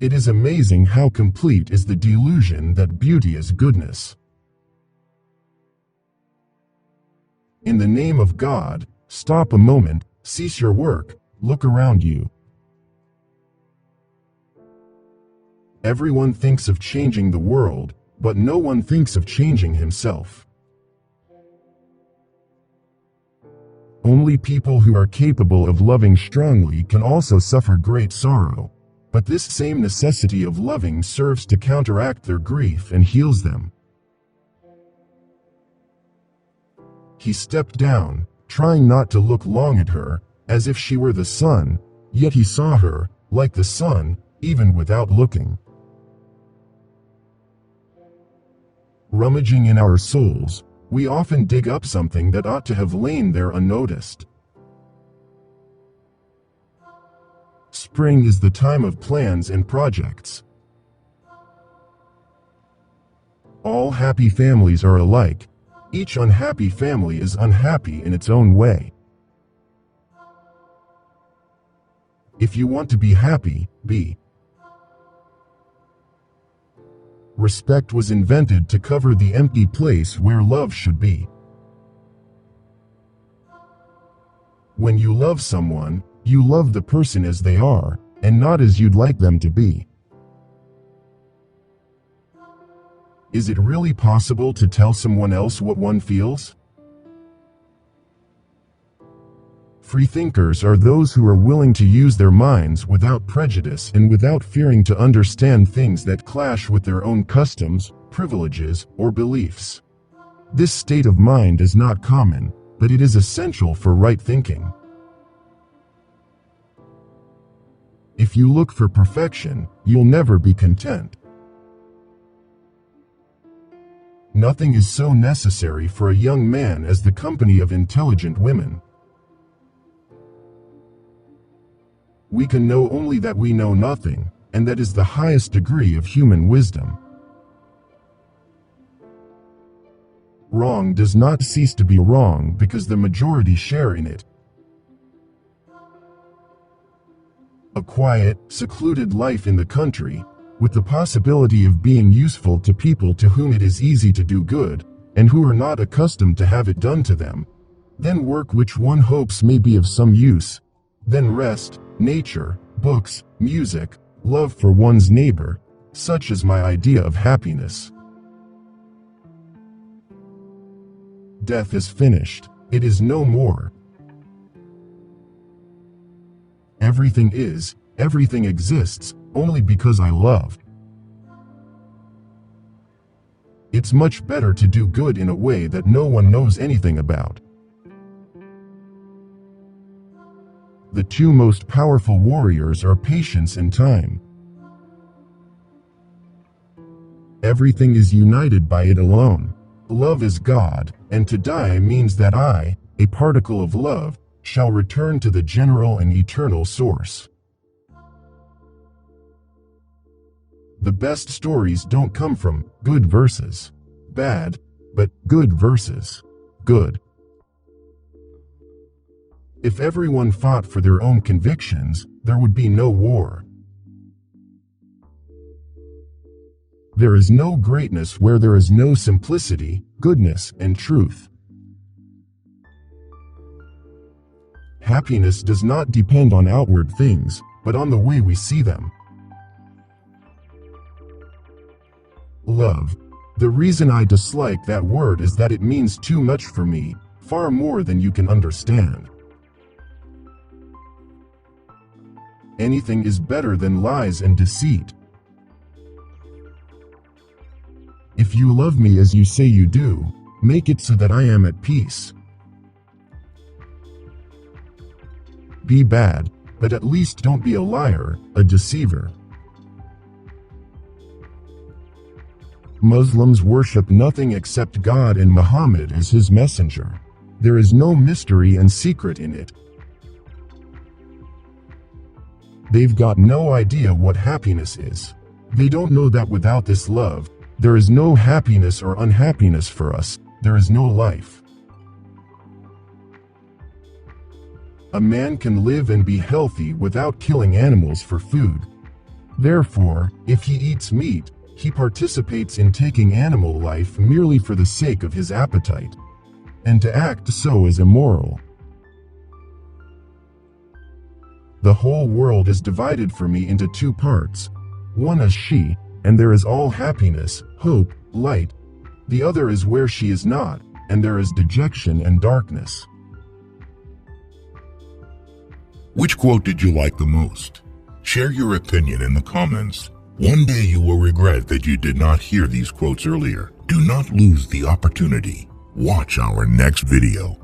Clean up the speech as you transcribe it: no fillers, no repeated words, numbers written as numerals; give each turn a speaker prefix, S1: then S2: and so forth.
S1: It is amazing how complete is the delusion that beauty is goodness. In the name of God, stop a moment, cease your work, look around you. Everyone thinks of changing the world, but no one thinks of changing himself. Only people who are capable of loving strongly can also suffer great sorrow, but this same necessity of loving serves to counteract their grief and heals them. He stepped down, trying not to look long at her, as if she were the sun, yet he saw her, like the sun, even without looking. Rummaging in our souls, we often dig up something that ought to have lain there unnoticed. Spring is the time of plans and projects. All happy families are alike. Each unhappy family is unhappy in its own way. If you want to be happy, be. Respect was invented to cover the empty place where love should be. When you love someone, you love the person as they are, and not as you'd like them to be. Is it really possible to tell someone else what one feels? Freethinkers are those who are willing to use their minds without prejudice and without fearing to understand things that clash with their own customs, privileges, or beliefs. This state of mind is not common, but it is essential for right thinking. If you look for perfection, you'll never be content. Nothing is so necessary for a young man as the company of intelligent women. We can know only that we know nothing, and that is the highest degree of human wisdom. Wrong does not cease to be wrong because the majority share in it. A quiet, secluded life in the country, with the possibility of being useful to people to whom it is easy to do good, and who are not accustomed to have it done to them, then work which one hopes may be of some use, then rest, nature, books, music, love for one's neighbor, such is my idea of happiness. Death is finished, it is no more. Everything is, everything exists, only because I love. It's much better to do good in a way that no one knows anything about. The two most powerful warriors are patience and time. Everything is united by it alone. Love is God, and to die means that I, a particle of love, shall return to the general and eternal source. The best stories don't come from good verses, bad, but good verses, good. If everyone fought for their own convictions, there would be no war. There is no greatness where there is no simplicity, goodness, and truth. Happiness does not depend on outward things, but on the way we see them. Love. The reason I dislike that word is that it means too much for me, far more than you can understand. Anything is better than lies and deceit. If you love me as you say you do, make it so that I am at peace. Be bad, but at least don't be a liar, a deceiver. Muslims worship nothing except God and Muhammad as his messenger. There is no mystery and secret in it. They've got no idea what happiness is. They don't know that without this love, there is no happiness or unhappiness for us, there is no life. A man can live and be healthy without killing animals for food. Therefore, if he eats meat, he participates in taking animal life merely for the sake of his appetite, and to act so is immoral. The whole world is divided for me into two parts. One is she, and there is all happiness, hope, light. The other is where she is not, and there is dejection and darkness.
S2: Which quote did you like the most? Share your opinion in the comments. One day you will regret that you did not hear these quotes earlier. Do not lose the opportunity. Watch our next video.